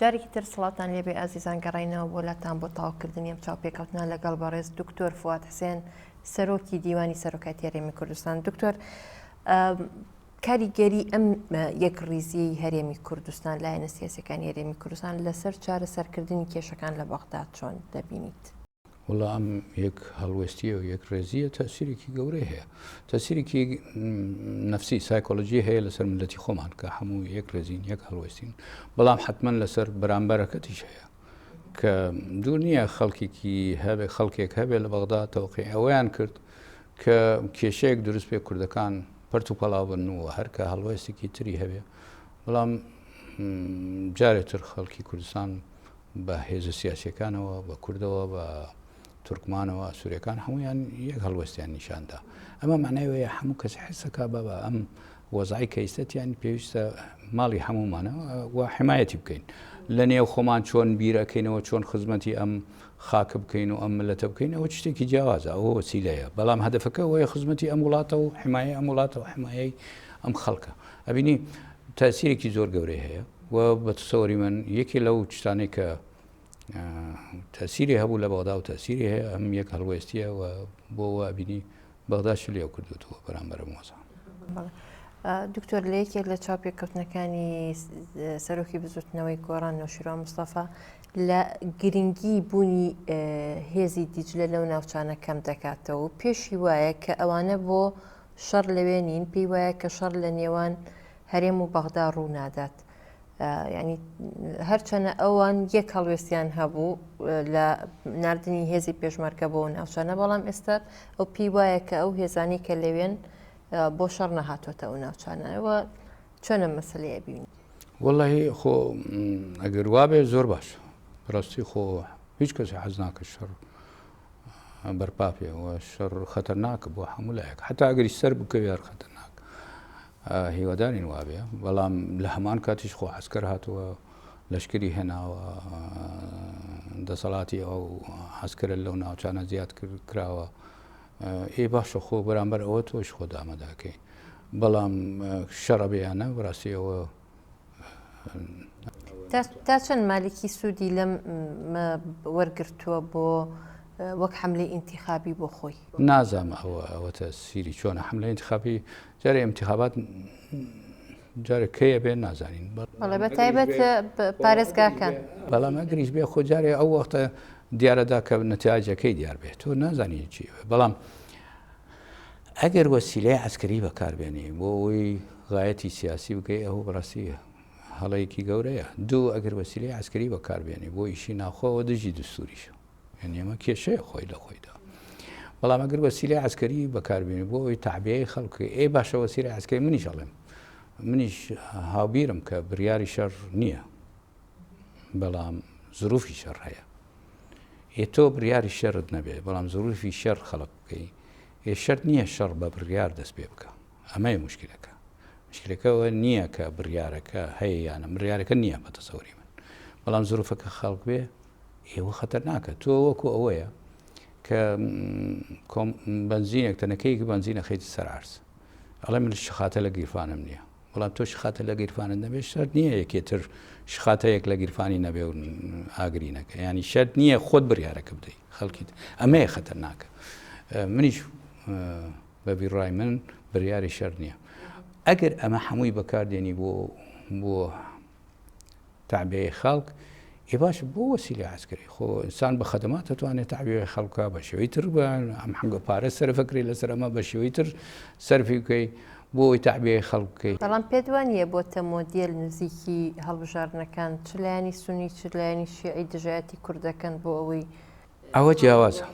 جارێکی تر سڵاتان لێبێ ئازیزان گەڕینەوە بۆ لاتان بۆ تاواکردنی ئەم چاوپێکەوتنە لەگەڵ بەڕێز دکتۆر فواد حسێن سەرۆکی دیوانی سەرۆکاتی هەرێمی کوردستان. دکتۆر، کاریگەری ئەم یەک ڕیزی هەرێمی کوردستان لایەنە سیاسیەکانی هەرێمی کوردستان لەسەر چارە سەرکردنی کێشەکان لە بەغداد چۆن دەبینیت؟ وڵام ئەم یەک هەڵوێستیە و یەک ڕێزیە تەسیرێکی گەورەی هەیە، تەسیرێکی نەفسی سایکۆلۆژی هەیە لەسەر ملەتی خۆمان کە هەموو یەک ڕێزین یەک هەڵوێستین، بەڵام حتمما لەسەر بەرامبەرەکەتیش هەیە کە دوور نییە خەڵکێک هەبێ لە بەغداد تەوقیع ئەوەیان کرد کە کێشەیەک دروست پێ کوردەکان پەرت و پەڵاو بن و هەرکە هەڵوێستێکی تری هەبێ، بەڵام جارێتتر خەڵکی کوردستان بە هێزە سیاسیەکانەوە بە کوردەوە بە تورکمانەوە سوورەکان هەمویان یەک هەڵوەستیان نیشاندا. ئەمە معناوەیە هەموو کەس حسەکە بە ئەم وەزعی کەیسەتیان پێویستە ماڵی هەمومانەوە و حمایەتی بکەین لە نێو خۆمان چۆن بیرەکەینەوە چۆن خزمەتی ئەم خاکە بکەین و ئەم ملەتە بکەین، ئەوە شتێکی جیاوازە، ئەوە وەسیلەیە، بەڵام هەدەفەکە ئەوەیە خزمەتی ئەم وڵاتە و حمایە ئەم وڵاتە و حمایەی ئەم خەڵکە. ئەبینی تاسیرێکی زۆر گەورەی هەیە و بە تسەوەری من یەکی لەو شتانەی کە تەسیری هەبوو لە بەغدا و تەسیری هەیە ئەم یەک هەڵوێستیە و بۆ وابینی بەغداش لێو کردوتەوە بەرامبەر مۆزە. دکتۆر، لە یەکێک لە چاوپێکەوتنەکانی سەرۆکی بزوتنەوەی گۆڕان نەوشیروان مستەفا لە گرنگی بوونی هێزی دیجلە لەو ناوچانە کەم دەکاتەوە و پێشی وایە کە ئەوانە بۆ شەڕ لەوێ نین، پێی وایە کە شەڕ لە نێوان هەرێم و بەغدا ڕوو نادات. ینی هەرچەنە ئەوان یەک هەڵوێستیان هەبوو لە نردنی هێزی پێشمەرگە بۆ ناوچانە، بەڵام ئێستا ئەو پێی وایە کە ئەو هێزانی کە لەوێن بۆ شەڕ نەهاتۆتە ئەو ناوچانەوە. چۆنە مەسەلەیە ببینی؟ وەڵاهی خۆ ئەگەر وابێ زۆر باش، ڕاستی خۆ هیچ کەسی حەز ناکە شەڕ بەرپا پێەوە، شەڕ خەتەرناکە بۆ هەموو لایەک، حتا ئەگەری سەر بکەوێ یار خەتەرناک، هیوادارین وابێ، بەڵام لە هەمان کاتیش خۆ عەسکەر هاتووە لەشکری هێناوە، دەسەڵاتی ئەو عەسکەرە لەو ناوچانە زیاد کراوە، ئێ باشە خۆ بەرامبەر ئەوە تۆش خۆ دامەداکەی، بەڵام شەڕە بێیانە بەڕاستیەوە تا چەند مالکی سوودی لەم وەرگرتووە بۆ وەک حملەی ئینتیخابی بۆ خۆی؟ نازانم ئەوە تەسیری چۆنە حملەی ئینتیخابی، جارێ ئینتیخابات جارێ کەیە بێن نازانین، بەڵێ بە تایبەت پارێزگاکان، بەڵام ئەگەریش بێ خۆ جارێ ئەو وەختە دیارەدا کە نەتیاجەکەی دیار بێت، تۆ نازانی چی، بەڵام ئەگەر وەسیلەی عەسکەری بەکاربێنی بۆ ئەوەی غایەتی سیاسی بکەی، ئەوە بەڕاستی هەڵەیەکی گەورەیە. دوو، ئەگەر وەسیلەی عەسکەری بەکاربێنی بۆ ئیشی ناوخۆەوە دژی دستوریشە، یعنی ئەمە کێشەیە خۆی لە خۆیدا، بەڵام ئەگەر وەسیلەی عەسکەری بەکاربێنی بۆ ئەوەی تەعبیەی خەڵکی، ئێ باشە وەسیلەی عەسکەری منیش ئەڵێم، منیش هاوبیرم کە بڕیاری شەڕ نییە، بەڵام زروفی شەڕ هەیە، تۆ بڕیاری شەڕت نەبێت بەڵام زروفی شەڕ خەڵق بکەی، شەرت نییە شەڕ بە بڕیار دەست پێ بکە، ئەمەیە مشکلەکە. مشکلەکەەوە نییە کە بڕیارەکە هەیە یانە بڕیارەکە نییە بە تەسەوری من، بەڵام زروفەکە خەڵک بێ ئێوە خەتەرناکە. تۆ وەکو ئەوەیە کە بەنزینێک تەنەکەیەکی بەنزینە خەیتی سەر عەرز، ئەڵێ من شخاتە لە گیرفانم نییە، بەڵام تۆ شخاتە لە گیرفانت نەبێت، شەرت نییە یەکێتر شخاتەیەک لە گیرفانی نەبێ و ئاگری نەکە، ینی شەرت نییە خۆت بڕیارەکە بدەیت خەڵکیت، ئەمەیە خەتەرناکە. منیش بە بیڕای من بڕیاری شەر نییە. ئەگەر ئەمە هەمووی بەکاردێنی بۆ تەعبیەی خەڵک، ئێ باشە بۆ وەسیلەی عەسکەری، خۆ ئینسان بە خەدەمات دەتوانێت تەعبیەی خەڵکە بە شێوەی تر ئەم هەنگە پارە سەرفەکری لەسەر ئەمە بە شێوەی تر سەرفی بکەی بۆ ئەوی تەعبیەی خەڵک بکەی. بەڵام پێت وانییە بۆتە مۆدێل نزیکی هەڵبژاردنەکان چ لایەنی سونی چ لایەنی شیعی دژایەتی کوردەکەن بۆ ئەوەی ئەوە جیاوازە،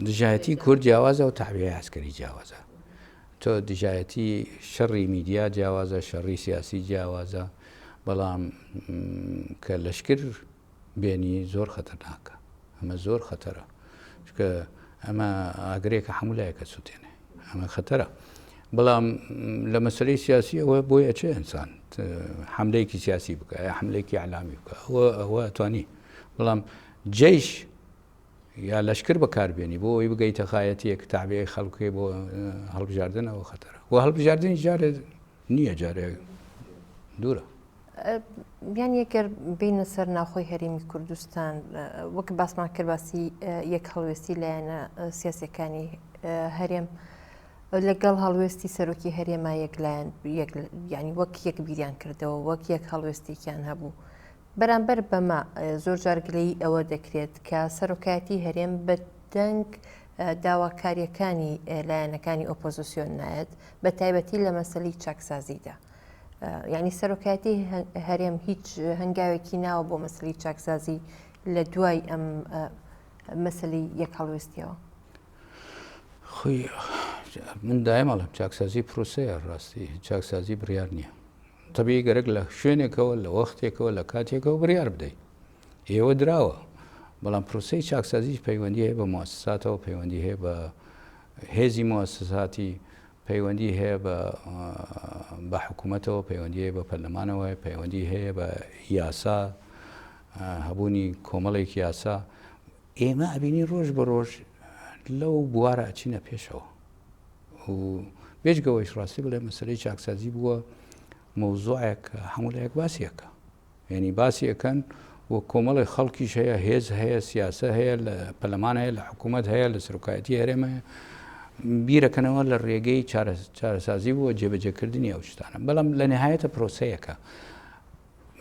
دژایەتی کورد جیاوازە و تەعبیەی عەسکەری جیاوازە. تۆ دژایەتی شەڕی میدیا جیاوازە، شەڕی سیاسی جیاوازە، بەڵام کە لەشکر بێنی زۆر خەتەرناکە، ئەمە زۆر خەتەرە، چکە ئەمە ئاگرێکە هەموو لایەکە سووتێنێ، ئەمە خەتەرە. بەڵام لە مەسەلەی سیاسی ئەوە بۆی ئەچێ ئینسان حملەیەکی سیاسی بکە، حملەیەکی ئەعلامی بکە، ئەوە ئەتوانی، بەڵام جەیش یا لەشکر بەکاربێنی بۆ ئەوی بگەیتە خایەتیەک تەعبیەی خەڵکی بۆ هەڵبژاردنەوە خەتەرە، و هەڵبژاردننی جارێ نییە، جارێ دوورە. یان یەکەر بینە سەر ناوخۆی هەرێمی کوردستان وەک باسمان کرد باسی یەک هەڵوێستی لایەنە سیاسەکانی هەرێم لەگەڵ هەڵوێستی سەرۆکی هەرێما یەکلایەن ینی وەک یەک بیریان کردەوە وەک یەک هەڵوێستێکیان هەبوو بەرامبەر بەمە زۆر جارگلەی ئەوە دەکرێت کە سەرۆکایەتی هەرێم بە دەنگ داواکاریەکانی لایەنەکانی ئۆپۆزیسیۆن نایەت بە تایبەتی لە مەسەلەی چاکسازیدا. یعنی سەرۆکایەتی هەرێم هیچ هەنگاوێکی ناوە بۆ مەسەلەی چاکسازی لە دوای ئەم مەسەلەی یەک هەڵوێستیەوە. خۆی من دایمەڵم چاکسازی پرۆسەیە ڕاستی چاکسازی بڕیار نییە. تەبیعی گەرەک لە شوێنێکەوە لە وەختێکەوە لە کاتێکەوە بڕیار بدەیت. ئێوە دراوە بەڵام پرۆسەی چاکسازیش پەیوەندی هەیە بە موسساتەوە پەیوەندی هەیە بە هێزی موسساتی پەیوەندی هەیە بە حکوومەتەوە پەیوەندی هەیە بە پەرلەمانەوە پەیوەندی هەیە بە یاسا هەبوونی کۆمەڵێکی یاسا ئێمە ئەبینی ڕۆژ بە ڕۆژ لەو بوارە ئەچینە پێشەوە و بێژگەوەیش ڕاستی بڵێ مەسەلەی چاکسازی بووە مەوزوعێک هەموو لایەک باسیەکە یعنی باسیەکەن و کۆمەڵی خەڵکیش هەیە هێز هەیە سیاسە هەیە لە پەرلەمان هەیە لە حکوومەت هەیە لە سەرۆکایەتی هەرێمە بیرەکەنەوە لە ڕێگەی چارەسازی بووە جێبەجێکردنی ئەو شتانە بەڵام لە نهایەتە پرۆسەیەکە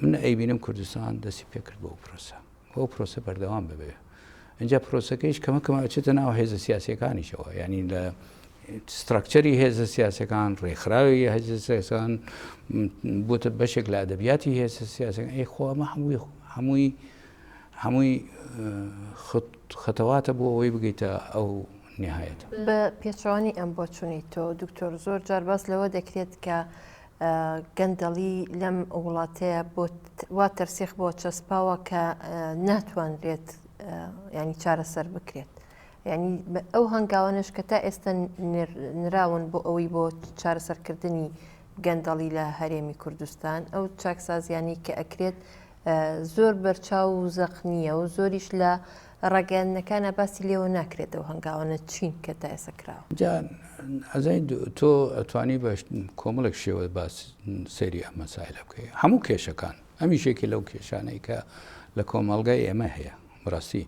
من ئەیبینم کوردستان دەستی پێکرد بۆ پرۆسە بۆ پرۆسە بەردەوام ببێ اینجا پرۆسەکەیش کەمەکەمە ئەچێتە ناو هێزە سیاسیەکانیشەوە ینی لە ستراکچەری هێزە سیاسەکان ڕێکخراوی هێزە سیاسەکان بۆتە بەشێک لە ئەدەبیاتی هێزە سیاسەکان ئەی خۆ ئەمە هەمووی خەتەواتە بۆ ئەوەی بگەیتە ئەو نهایەت. بە پێچوانی ئەم بۆ چوونی تۆ دکتۆر زۆر جار باس لەوە دەکرێت کە گەندەڵی لەم وڵاتەیە وا تەرسیخ بۆ چەسپاوە کە ناتوانرێت ینی چارەسەر بکرێت. ینی ئەو هەنگاوانش کە تا ئێستا نراون بۆ ئەوەی بۆ چارەسەرکردنی گەندەڵی لە هەرێمی کوردستان ئەو چاکسازیانی کە ئەکرێت زۆر بەرچاو و زەخنیە و زۆریش لە ڕاگەیاندنەکانە باسی لێوە ناکرێت ئەو هەنگاوانە چین کە تا ئێستا کراوە. ئەزای تۆ ئەتوانی بە کۆمەڵێک شێوە باس سەیری ئەم مەسایلە بکەیت هەموو کێشەکان هەمیشێکی لەو کێشانەی کە لە کۆمەڵگای ئێمە هەیە بڕاستی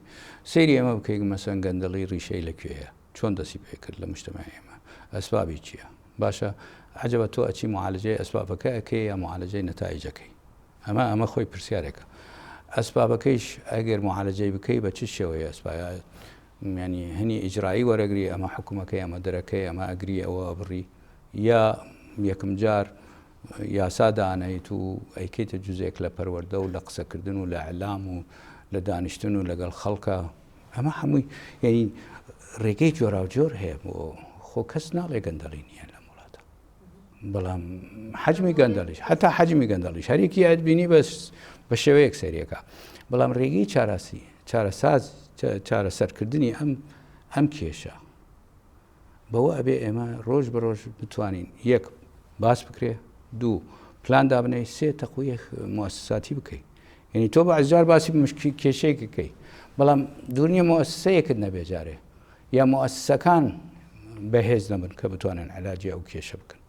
سەیری ئێمە بکەیت مەسەن گەندەڵی ڕیشەی لەکوێیە چۆن دەستی پێکرد لە مجتەمەع ئێمە ئەسبابی چییە باشە عەجەبە تۆ ئەچی معالەجەی ئەسبابەکە ئەکەی یا معالەجەی نەتایجەکەی ئەمە خۆی پرسیارێکە ئەسبابەکەیش ئەگەر معالەجەی بکەی بە چ شێوەیە ئەسباب ینی هەنی ئیجرایی وەرەگری ئەمە حکوومەکەی ئەمە دەرەکەی ئەمە ئەگری ئەوە بڕی یا یەکم جار یاسا دانیت و ئەیکەیتە جوزێک لە پەروەردە و لە قسەکردن و لە ئەعلام و لە دانیشتن و لەگەڵ خەڵکە ئەمە هەمووی ینی ڕێگەی جۆراوجۆر هەیە بۆ خۆ کەس ناڵێ گەندەڵی نییە لە وڵاتە بەڵام حەجمی گەندەڵیش هەتا حەجمی گەندەڵیش هەرێکی ئەدبینی بە شێوەیەک سەریەکە بەڵام ڕێگەی چارەسەرکردنی ئەم کێشە بەوە ئەبێ ئێمە ڕۆژ بە ڕۆژ بتوانین یەک باس بکرێ دوو پلان دابنەی سێ تەقویە موسساتی بکەیت یعنی تۆ بە عزار باسی کێشەیەکەکەی بەڵام دوورنیە مؤسسەیەکت نەبێ جارێ یا مؤسسەکان بەهێز نەبن کە بتوانن علاجی ئەو کێشە بکەن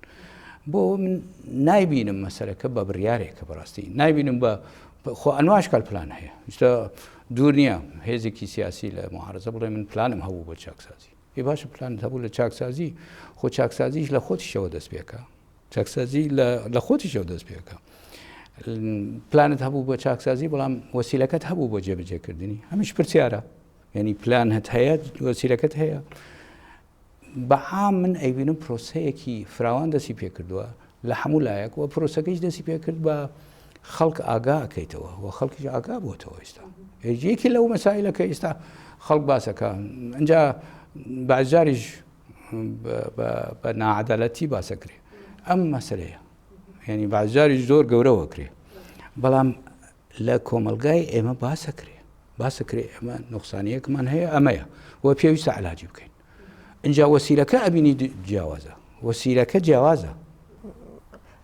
بۆ من نایبینم مەسەلەکە بە بڕیارێکە بەڕاستی نایبینم بە خۆ ئەنواشکال پلان هەیە شتە دوور نییە هێزێکی سیاسی لە معارزە بڵێ من پلانم هەبوو بۆ چاکسازی ئی باشە پلانت هەبوو لە چاکسازی خۆ چاکسازیش لە خۆتیشەوە دەست پێکە چاکسازی لە خۆتیشەوە دەست پێکە پلانت هەبوو بۆ چاکسازی بەڵام وەسیلەکەت هەبوو بۆ جێبەجێکردنی هەمیش پرسیارە یعنی پلانت هەیە وەسیلەکەت هەیە بەعام من ئەیبینم پرۆسەیەکی فراوان دەستی پێکردووە لە هەموو لایەک و پرۆسەکەیش دەستی پێکرد بە خەڵک ئاگا ئەکەیتەوە و خەڵکیش ئاگا بۆتەوە ئێستا یەکی لەو مەسایلەکە ئێستا خەڵک باسەکە ئەنجا بەعجاریش بە ناعەدالەتی باسەکرێ ئەم مەسەلەیە ینی بەعجاریش زۆر گەورەوە کرێ بەڵام لە کۆمەلگای ئێمە باسەکرێ ئێمە نوقسانیەکمان هەیە ئەمەیە وە پێویستە علاجی بکەین اینجا وەسیلەکە ئەبینی جیاوازە وەسیلەکە جیاوازە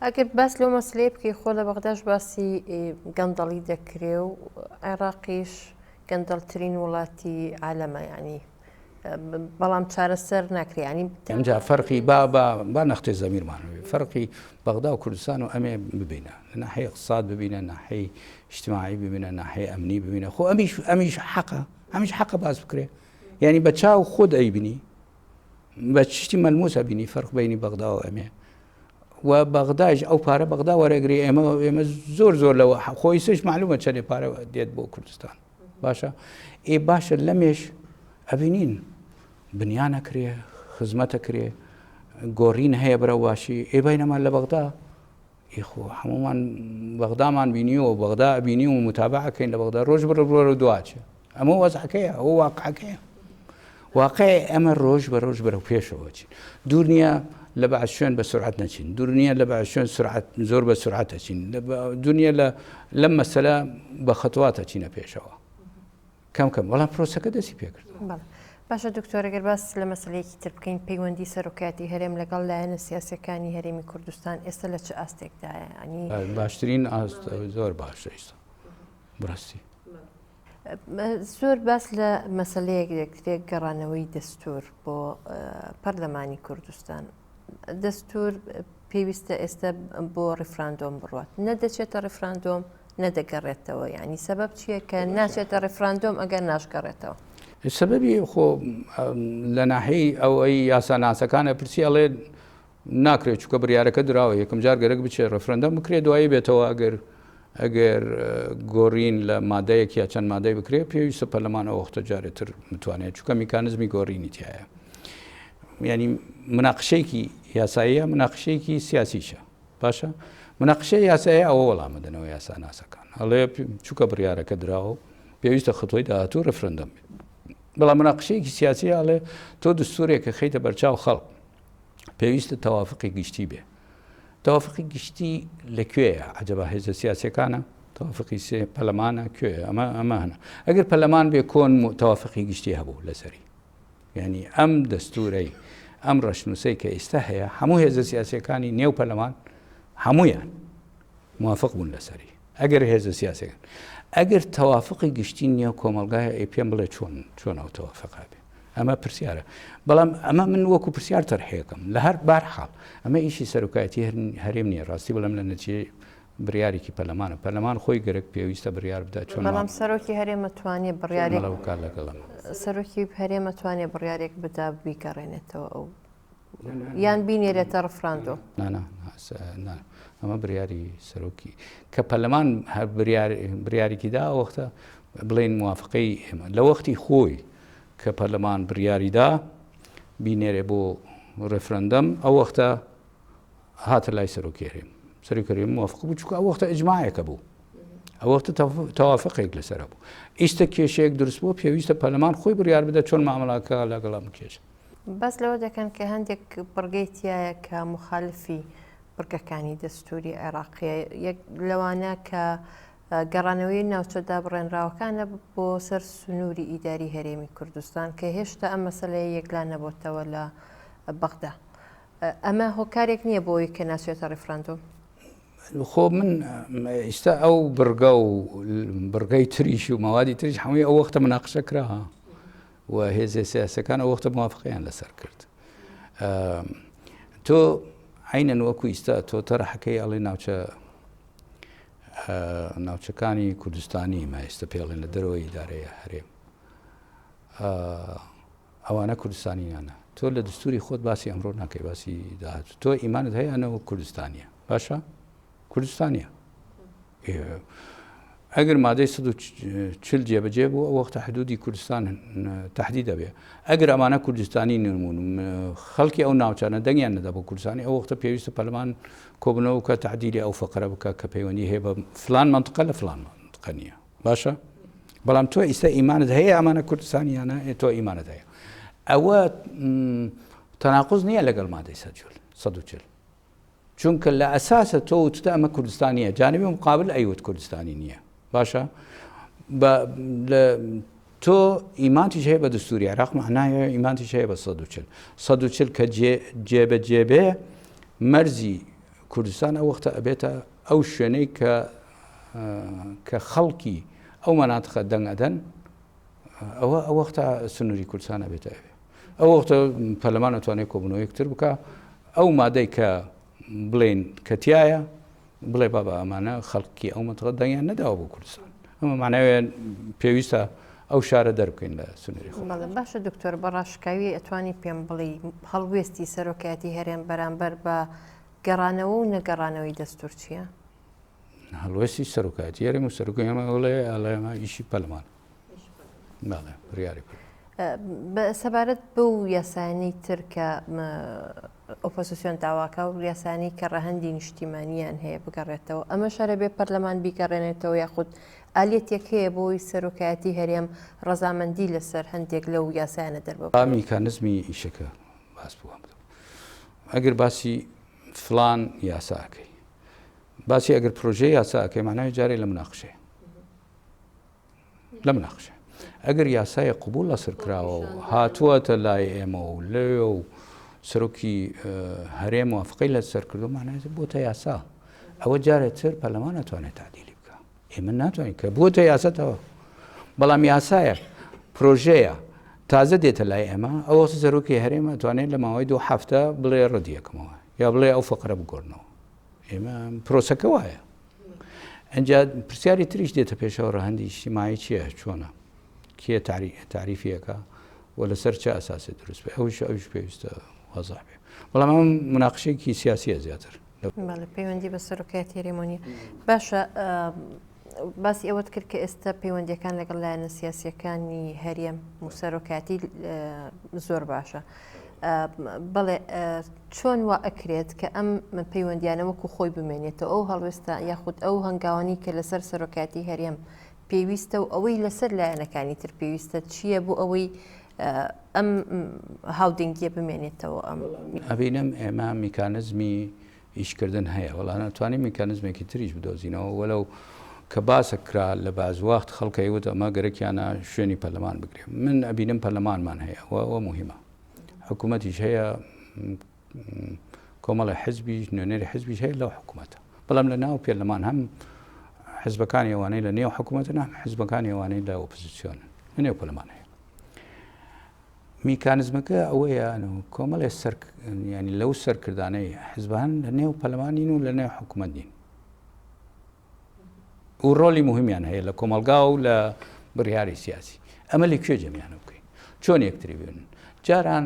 ئەگەر باس لەو مەسلەیە بکەی خۆ لە بەغداش باسی گەندەڵی دەکرێ و عێراقیش گەندەڵترین وڵاتی عالەمە ینی بەڵام چارەسەر ناکرێ ینی ئەمجا فەرقی با نەختێ زەمیرمانەوێ فەرقی بەغدا و کوردستان و ئەمێ ببینە لە ناحەی اقتصاد ببینە ناحەی اجتماعی ببینە ناحەی ئەمنی ببینە خۆ ئەمیش حەقە باز بکرێ یعنی بە چاو خۆت ئەیبینی بە چشتی مەلموس ئەبینی فەرق بینی بەغدا و ئەمێ و بەغداش ئەو پارە بەغدا وەرەگری ئێمە زۆر لەوە خۆی سش معلومە چەندێ پارە دێت بۆ کوردستان باشە باشە لەمێش ئەبینین بنیان ئەکرێ خزمەتە کرێ گۆڕین هەیە بەرە باشی بینەمان لە بەغدا خۆ هەمومان بەغدامان بینیەوە بەغدا بینی و متابعەکەین لە بەغدا ڕۆژ بڕۆ دوواچە ئەمە وەزعەکەیە ئەو واقعەکەیە واقع ئەمە ڕۆژ بە ڕۆژ بەرەو پێشەوە چین دوور نییە لە بەعض شوێن بە سرعت نەچین دوور نییە لە بەعض شوێن زۆر بە سرعت ئەچین دنیا لەم مەسەلە بە خەتواتە چینە پێشەوە کەم بەڵام پرۆسەکە دەستی پێکرد باشە دکتۆرەگەر باس لە مەسلەیەکی تر بکەین پەیوەندی سەرۆکاتی هەرێم لەگەڵ لایەنە سیاسەکانی هەرێمی کوردستان ئێستا لە چه ئاستێکدایە ئەنی باشترین زۆر باشە ئێستا بڕاستی زۆر باس لە مەسلەیەک دەکرێت گەڕانەوەی دەستور بۆ پەرلەمانی کوردستان دەستور پێویستە ئێستا بۆ ڕیفراندۆم بڕات نەدەچێتە ڕیفراندۆم نەدەگەڕێتەوە یعنی سەبەب چییە کە ناچێتە ڕیفراندۆم ئەگەر ناشگەڕێتەوە سەبەبی خۆ لە ناحەی ئەوەی یاساناسەکانە پرسی ئەڵێ ناکرێت چووکە بڕیارەکە دراوە یەکەم جار گەرەک بچێت ڕفرەندەم بکرێت دوایی بێتەوە ئەگەر گۆڕین لە مادەیەک یا چەند مادەی بکرێت پێویستە پەرلەمانەوە وەختە جارێتتر بتوانێت چووکە میکانزمی گۆڕینی تایە ینی مناقشەیەکی یاساییە مناقشەیەکی سیاسیشە باشە مناقشەی یاسایە ئەوە وەڵامەدەنەوە یاساناسەکان هەڵێ چووکە بڕیارەکە دراوە پێویستە خەتۆی داهاتوو ڕفرەندەم بێت بەڵام مناقشەیەکی سیاسی ئاڵێ تۆ دستورێکە خەیتە بەرچاو خەڵک پێویستە تەوافقی گشتی بێ تەوافقی گشتی لەکوێیە عەجەبا هێزە سیاسەکانە تەوافقی پەرلەمانە کوێیە ئەمە هەنە ئەگەر پەرلەمان بێ کۆن تەوافقی گشتی هەبوو لەسەری یعنی ئەم دەستورەی ئەم ڕەشنووسەی کە ئێستا هەیە هەموو هێزە سیاسەکانی نێو پەرلەمان هەمویان موافق بوون لەسەری ئەگەر هێزە سیاسەکان ئەگەر تەوافقی گشتی نییە کۆمەلگایە پێم بڵێ چۆن ئەو تەوافقا بێ ئەمە پرسیارە بەڵام ئەمە من وەکو پرسیار تەرحەکەم لە هەر بارحاڵ ئەمە ئیشی سەرۆکایەتی هەرێم نییە ڕاستی بەڵام لە نەتیجەی بڕیارێکی پەرلەمان خۆی گەرەک پێویستە بڕیار بدات چۆن بەڵام سەرۆکی هەرێمە توانێت بڕیارێک کار لەگەڵم سەرۆکی هەرێمە توانێت بڕیارێک بدا بیگەڕێنێتەوە ئەو یان بینێرێتە ڕفراندۆ ئەمە بڕیاری سەرۆکی کە پەرلەمان بڕیارێکی دا وەختە بڵێن موافقەی ئێمە لە وەختی خۆی کە پەرلەمان بڕیاریدا بینێرێ بۆ ڕفرەندەم ئەو وەختە هاتە لای سەرۆکی هەرێم سەرۆکی هەرێم موافق بوو چونکە ئەو وەختە ئیجماعێکە بوو ئەو وەختە تەوافقێک لەسەر بوو ئیشتە کێشەیەک دروست بوو پێویستە پەرلەمان خۆی بڕیار بدە چۆن مامەڵاکە لەگەڵام کێش بەس لەوە دەکەن کە هەندێک بڕگەی تایە کە مخالفی بڕگەکانی دەستوری عێراقیە یەک لەوانە کە گەڕانەوەی ناوچەدا بڕێنراوەکانە بۆ سەر سنووری ئیداری هەرێمی کوردستان کە هێشتا ئەم مەسەلەیە یەکلان نەبووتەوە لە بەغدا ئەمە هۆکارێک نییە بۆی کە ناچێتە ڕیفراندۆم خۆ من ئێستا ئەو بڕگە و بڕگەی تریش و مەوادی تریش هەمووی ئەو وەختە مناقشە کراها و هێزە سیاسەکان ئەو وەختە موافقەیان لەسەر کرد تۆ عینەن وەکو ئیستا تۆ تەرحەکەی ئەڵێ ناوچەکانی کوردستانی ما ئێستا پێڵێن لە دەرەوەی ئیدارەیە هەرێم ئەوانە کوردستانیانە تۆ لە دستوری خۆت باسی ئەمڕۆ ناکەی باسی داهات تۆ ئیمانت هەیەەوە کوردستانیە باشە کوردستانیە ئەگەر مادەی 140 جێبەجێ بوو ئەو وەختە حدودی کوردستان تهدید دەبێ ئەگەر ئەمانە کوردستانی نمون خەڵکی ئەو ناوچانە دەنگیان نەدا بۆ کوردستانی ئەو وەختە پێویستە پەرلەمان کۆبنەوە کە تهدیدی ئەو فەقرە بکە کە پەیوەندی هەیە بە فلان منطقە لە فلان منطقە نییە باشە بەڵام تۆ ئیستا ئیمانت هەیە ئەمانە کوردستانیانە تۆ ئیمانت هەیە ئەوە تەناقوز نییە لەگەڵ مادەی 140 چونکە لە ئەساسە تۆ وتتە ئەمە کوردستانیە جانبی مقابل ئەیوت کوردستانی نییە باشە تۆ ئیمانتیش هەیە بە دستوری عێراق معنایە ئیمانتیش هەیە بە 140 کە جێبەجێبێ مەرزی کوردستان ئەو وەختە ئەبێتە ئەو شوێنەی کە خەڵکی ئەو مەناتقە دەنگ ئەدەن ئەوە ئەو وەختە سنووری کوردستان ئەبێتە ئەوێ ئەو وەختە پەرلەمان ئەتوانێت کۆبوونەوە یەکتر بکە ئەو مادەی کە بڵێن کەتیایە بڵێ بابا ئەمانە خەڵکی ئەو مەنتەقە دەنگیان نەداوە بۆ کوردستان ئەمە معناوێن پێویستە ئەو شارە دەربکەین لە سنووری خۆ. باشە دکتۆر بەڕاشکاوی ئەتوانی پێم بڵی هەڵوێستی سەرۆکایەتی هەرێم بەرامبەر بە گەڕانەوە و نەگەڕانەوەی دەستور چییە؟ هەڵوێستی سەرۆکایەتی هەرێم و سەرۆکایەمەڵێ ئەڵێمە ئیشی پەرلەمان بڕیاری کرد. بە سەبارەت بەو یاسانەی تر کە ئۆپۆزیسیۆن داواکە و یاسانی کە ڕەهەندی نیشتیمانیان هەیە بگەڕێتەوە ئەمە شارە بێ پەرلەمان بیگەڕێنێتەوە یاخود ئالێتێک هەیە بۆی سەرۆکایەتی هەرێم ڕەزامەندی لەسەر هەندێک لەو یاسایانە دەربەوە میکانزمی ئیشەکە باس بووم ئەگەر باسی فلان یاساکەی باسی ئەگەر پرۆژەی یاساکەی معناوی جارێ لە مناقشێ ئەگەر یاسای قبول لەسەر کراوە و هاتووەتە لای ئێمە و لێ و سەرۆکی هەرێم موافقەی لەسەر کردو معنای بۆتە یاسا ئەوە جارێتتر پەرلەمان ناتوانێت تعدیلی بکە ئێمە ناتوانین کە بۆتە یاسەتەوە بەڵام یاسایە پرۆژەیە تازە دێتە لای ئێمە ئەوە سەرۆکی هەرێمە توانێت لە ماوەی 2 هەفتە بڵێ ڕەدیەکەمەوە یا بڵێ ئەو فەقرە بگۆڕنەوە ئێمە پرۆسەکە وایە ئەنجا پرسیاری تریش دێتە پێشەوە ڕەهەندی ئیجتیماعی چییە چۆنە کێ تعریفیەکە و لەسەر چه ئەساسی دروست بێ ئەوش پێویستە وەزاح بێ بەڵام ئەم مناقشەیەکی سیاسیە زیاتر پەیوەندی بە سەرۆکایەتی هەرێمۆنیە باشە باسی ئەوەت کرد کە ئێستا پەیوەندیەکان لەگەڵ لایەنە سیاسیەکانی هەرێم و سەرۆکایەتی زۆر باشە بەڵێ چۆن وا ئەکرێت کە ئەم پەیوەندیانە وەکو خۆی بمێنێتەوە ئەو هەڵوێستا یاخود ئەو هەنگاوانی کە لەسەر سەرۆکایەتی هەرێم پێویستە و ئەوەی لەسەر لایەنەکانی تر پێویستە چییە بۆ ئەوەی ئەم هاودنگیە بمێنێتەوە ئەبینم ئێمە میکانزمی ئیشکردن هەیە وەڵام ناتوانین میکانزمێکی تریش بدۆزینەوە وەلەو کە باسە کرا لە بازوەخت خەڵکەی وت ئەمە گەرەکیانە شوێنی پەرلەمان بگرێت من ئەبینم پەرلەمانمان هەیە ئەوە مهمە حکوومەتیش هەیە کۆمەڵی حزبیش نوێنەری حزبیش هەیە لەو حکوومەتە بەڵام لە ناو پێرلەمان هەم حزبەکانی ئەوانەی لە نێو حکوومەتن هەم حزبەکانی ئەوانەی لە ئۆپۆزیسیۆنن لە نێو پەرلەمان هەیە میکانزمەکە ئەوەیە کۆمەڵێ ینی لەو سەرکردانەی حزبان لە نێو پەرلەمانین و لە نێو حکوومەت نین و ڕۆلی مهمیان هەیە لە کۆمەلگا و لە بڕیاری سیاسی ئەمە لەکوێ جەمیانە بکەین چۆن یەکتری بێن جاران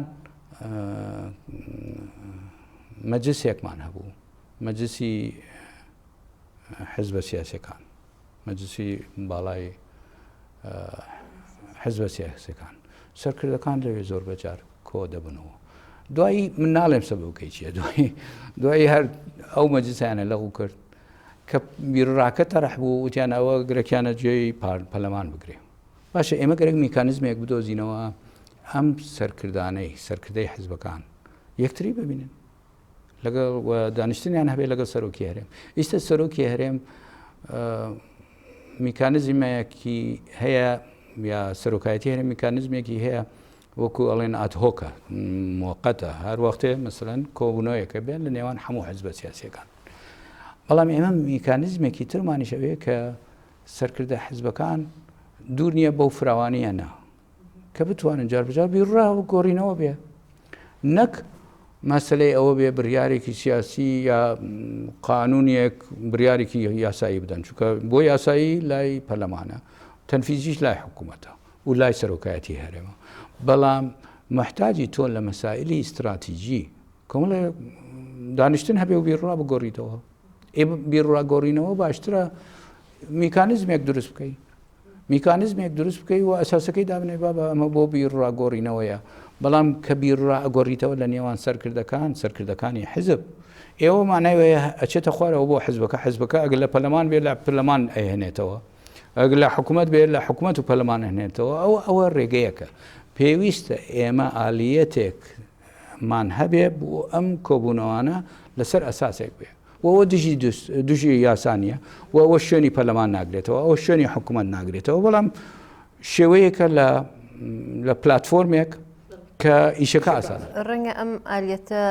مەجلسێکمان هەبوو مەجلسی حزبە سیاسەکان مەجلسی باڵای حزبە سیاسەکان سەرکردەکان لەوێ زۆر بەجار کۆ دەبنەوە دوایی من ناڵێم سەبەکەی چییە دوایی هەر ئەو مەجلسیانە لەغو کرد کە بیرڕاکە تەرەح بوو وتیان ئەوە گرەکیانە گوێی پەرلەمان بگرێ باشە ئێمە گەرەک میکانزمێک بدۆزینەوە ئەم سەرکردەی حزبەکان یەکتری ببینن لەگەڵ دانیشتنیان هەبێت لەگەڵ سەرۆکی هەرێم ئیستا سەرۆکی هەرێم میکانزمێکی هەیە یا سەرۆکایەتی هەرێم میکانزمێکی هەیە وەکو ئەڵێن ئاتهۆکە موقەتە هەر وەختێ مەسەلەن کۆبوونەوەیەکە بێن لە نێوان هەموو حزبە سیاسیەکان بەڵام ئێمە میکانزمێکی ترمانیشەوەیە کە سەرکردە حزبەکان دوور نییە بەو فراوانیانە کە بتوانن جاربجار بیڕا و گۆڕینەوە بێ نەک مەسلەی ئەوە بێ بڕیارێکی سیاسی یا قانونیەک بڕیارێکی یاسایی بدەن چونکە بۆ یاسایی لای پەرلەمانە تەنفیزیش لای حکوومەتە و لای سەرۆکایەتی هەرێمە بەڵام محتاجی تۆ لە مەسائلی ئیستراتیژی کۆمەڵێ دانیشتن هەبێ و بیڕا بگۆڕیتەوە بیڕاگۆڕینەوە باشترە میکانزمێک دروست بکەی میکانزمێک دروست بکەی و ئەساسەکەی دابنێ بابە ئەمە بۆ بیڕاگۆڕینەوەیە بەڵام کە بیڕاگۆڕیتەوە لە نێوان سەرکردەکانی حزب ئێوە مانایوەیە ئەچێتە خوارەوە بۆ حزبەکە ئەگەر لە پەرلەمان بێ لە پەرلەمان ئەهێنێتەوە ئەگەر لە حکوومەت بێت لە حکوومەت و پەرلەمان هێنێتەوە ئەوە ڕێگەیەکە پێویستە ئێمە ئالیەتێکمان هەبێ بۆ ئەم کۆبوونەوانە لەسەر ئەساسێک بێ وەوە دژی یاسانیە و ئەوە شوێنی پەرلەمان ناگرێتەوە ئەوە شوێنی حکوومەت ناگرێتەوە بەڵام شێوەیەکە لە پلاتفۆرمێک کە ئیشەکە ئاسانە ڕەنگە ئەم ئالیەتە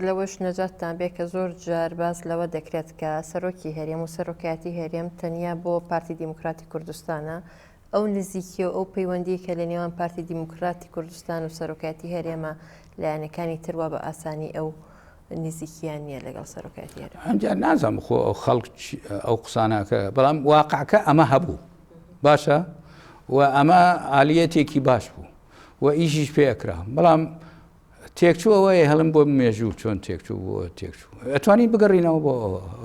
لەوەش نەجاتتان بێ کە زۆر جار باس لەوە دەکرێت کە سەرۆکی هەرێم و سەرۆکایەتی هەرێم تەنیا بۆ پارتی دیموکراتی کوردستانە ئەو نزیکی و ئەو پەیوەندی کە لە نێوان پارتی دیموکراتی کوردستان و سەرۆکاتی هەرێمە لایەنەکانی تروا بە ئاسانی ئەو نزیکیان نییە لەگەڵ سەرۆکاتی هەرێمە. ئەمجار نازانم خۆ ئەو خەڵک ئەو قسانەکە بەڵام واقعکە ئەمە هەبوو باشە و ئەمە ئالیەتێکی باش بوو و ئیشیش پێکرا بەڵام تێکچووەوەی هەڵم بۆ مێژوو چۆن تێکچوو بۆ تێکچوو ئەتوانین بگەڕینەوە بۆ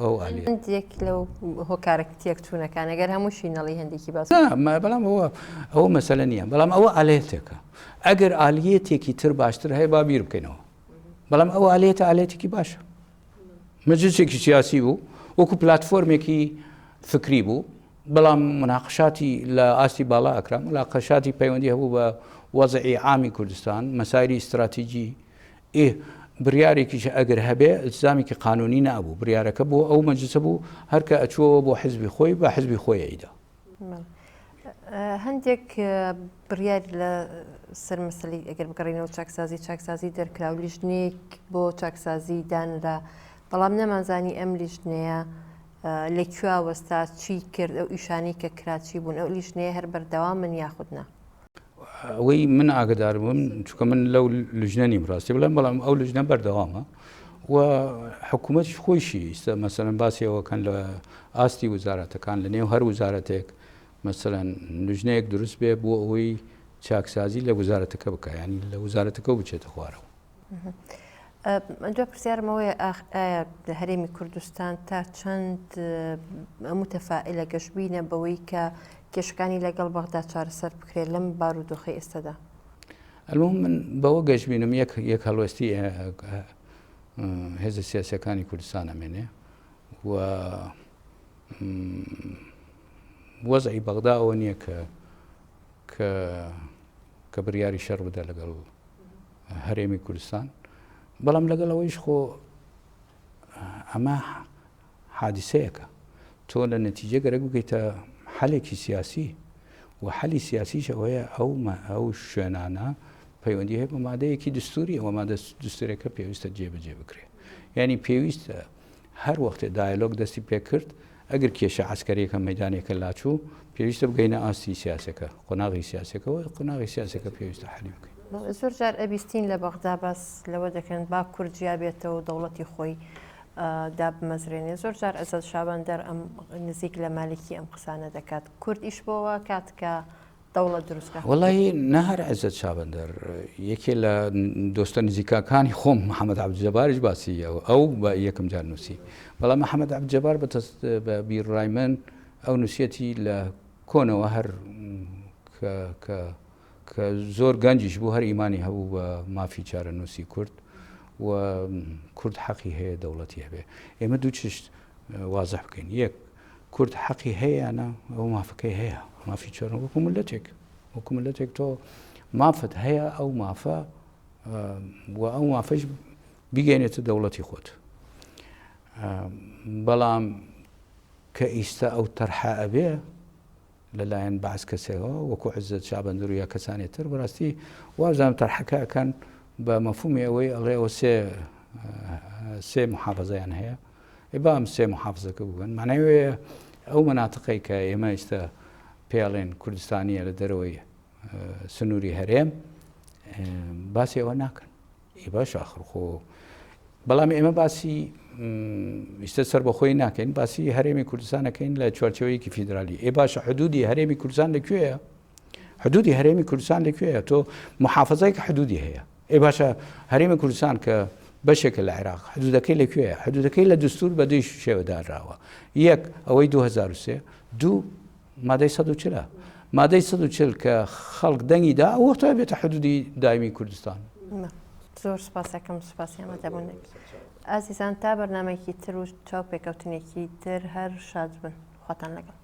ئەو ئالیە هەندێک لەو هۆکارێک تێکچوونەکان ئەگەر هەمووشی نەڵی هەندێکی باس بەڵام ئەوە مەسەلە نییە بەڵام ئەوە ئالێتێکە ئەگەر ئالیەتێکی تر باشتر هەیە با بیر بکەینەوە بەڵام ئەو ئالێتە ئالێتێکی باشە مەجلسێکی سیاسی بوو وەکو پلاتفۆرمێکی فکری بوو بەڵام مناقشاتی لە ئاستی باڵا ئەکرام مناقشاتی پەیوەندی هەبوو بە وەزعی عامی کوردستان مەسایلی استراتیجی بڕیارێکیش ئەگەر هەبێ ئیلتزامێکی قانونی نەبوو بڕیارەکە بۆ ئەو مەجلسە بوو هەرکە ئەچووەوە بۆ حیزبی خۆی بە حیزبی خۆی ئەیدا هەندێک بڕیار لە سەر مەسەلی ئەگەر بگەڕینەوە چاکسازی دەرکرا و لیژنەیەک بۆ چاکسازی دانرا بەڵام نەمانزانی ئەم لیژنەیە لەکوێ وەستا چی کرد ئەو ئیشانەی کە کراچی بوون ئەو لیژنەیە هەر بەردەوام من یاخودنا ئەوەی من ئاگدار بووم چونکە من لەو لیژنە نیم ڕاستی بەڵام ئەو لیژنە بەردەوامە و حکوومەتیش خۆیشی ئێستا مەسەلەن باسیەوەکەن لە ئاستی وزارەتەکان لە نێو هەر وزارەتێک مەسەلەن لیژنەیەک دروست بێ بۆ ئەوەی چاکسازی لە وزارەتەکە بکە ینی لە وزارەتەکە بچێتە خوارەوە. ئەجا پرسیارمەوەی ئایا لە هەرێمی کوردستان تا چەند متەفائلە گەشتبینە بەوەی کە کێشەکانی لەگەڵ بەغدا چارەسەر بکرێت لەم بارودۆخی ئێستادا. ئەلمهم من بەوە گەشتبینم یەک هەڵوەستی هێزە سیاسیەکانی کوردستان ئەمێنێ و وەزعی بەغدا ئەوە نییە کە بڕیاری شەڕ بدە لەگەڵ هەرێمی کوردستان بەڵام لەگەڵ ئەوەیش خۆ ئەمە حادیسەیەکە تۆ لە نەتیجە گەرەک بگەیتە حەلێکی سیاسی و حەلی سیاسیش ئەوەیە ئەو شوێنانە پەیوەندی هەیە بە مادەیەکی دستوری ئەوە مادە دستورەکە پێویستە جێبەجێ بکرێت یعنی پێویستە هەر وەختێ دایلۆگ دەستی پێکرد ئەگەر کێشە عسکەریەکە مەیدانێکە لاچوو پێویستە بگەینە ئاستی سیاسەکە قۆناغی سیاسەکەەوە قۆناغی سیاسەکە پێویستە حەلی بکەین. زۆر جار ئەبیستین لە بەغدا باس لەوە دەکەن با کورجیا بێتەوە دەوڵەتی خۆی دابمەزرێنێ زۆر جار ئەزاد شابەندەر ئەم نزیک لە مالکی ئەم قسانە دەکات کورد ئیش بۆەوە کاتکە دەوڵەت دروستکە وەڵی نەهار عەزەت شابەندەر یەکێ لە دۆستە نزیکەکانی خۆم محەممەد عەبدولجەباریش باسی ئەو بە یەکەم جار نووسی بەڵام محەممەد عەبدولجەبار بە بیرڕای من ئەو نووسەتی لە کۆنەوە هەر کە زۆر گەنجیش بوو هەر ئیمانی هەبوو بە مافی چارە نووسی کورد و کورد حەقی هەیە دەوڵەتی هەبێ ئێمە دوو چشت وازح بکەین یەک کورد حەقی هەیەیانە ئەو مافەکەی هەیە مافی چۆن وەکو ملەتێک تۆ مافت هەیە ئەو مافە و ئەو مافەش بیگەینێتە دەوڵەتی خۆت بەڵام کە ئیستا ئەو تەرحە ئەبێ لەلایەن باس کەسێەوە وەکو عەزەت شابەندەر و یا کەسانی تر بەڕاستی وازانم تەرحەکەکەن بە مەفهومی ئەوەی ئەڵێەوە سێ محافەزەیان هەیە با ئەم سێ محافزەکە بوون معنەوەیە ئەو مەناتقی کە ئێمە ئێستا پێڵێن کوردستانیە لە دەرەوەی سنووری هەرێم باسی ئەوە ناکەن باش ئاخرخۆ بەڵام ئێمە باسی ئیستا سەر بەخۆی ناکەین باسی هەرێمی کوردستانەکەین لە چوارچەوەیەکی فیدرالی باشە حدودی هەرێمی کوردستان لەکوێیە حدودی هەرێمی کوردستان لەکوێیە تۆ محافزەیەک حدودی هەیە باشە هەرێمی کوردستان کە بەشێکە لە عێراق حدودەکەی لەکوێیە حدودەکەی لە دستور بە دوی شێوەداراوە یەک ئەوەی 2003 دوو مادەی 140 مادەی 140 کە خەڵک دەنگیدا ئەوەتە بێتە حدودی دایمی کوردستان. زۆر سپاسەکەم سوپاسی ئەمەدەبوون ئازیزان تا بەرنامەیەکی تر و چاو پێکەوتنێکی تر هەر شاد بن خواتان لەگەڵ.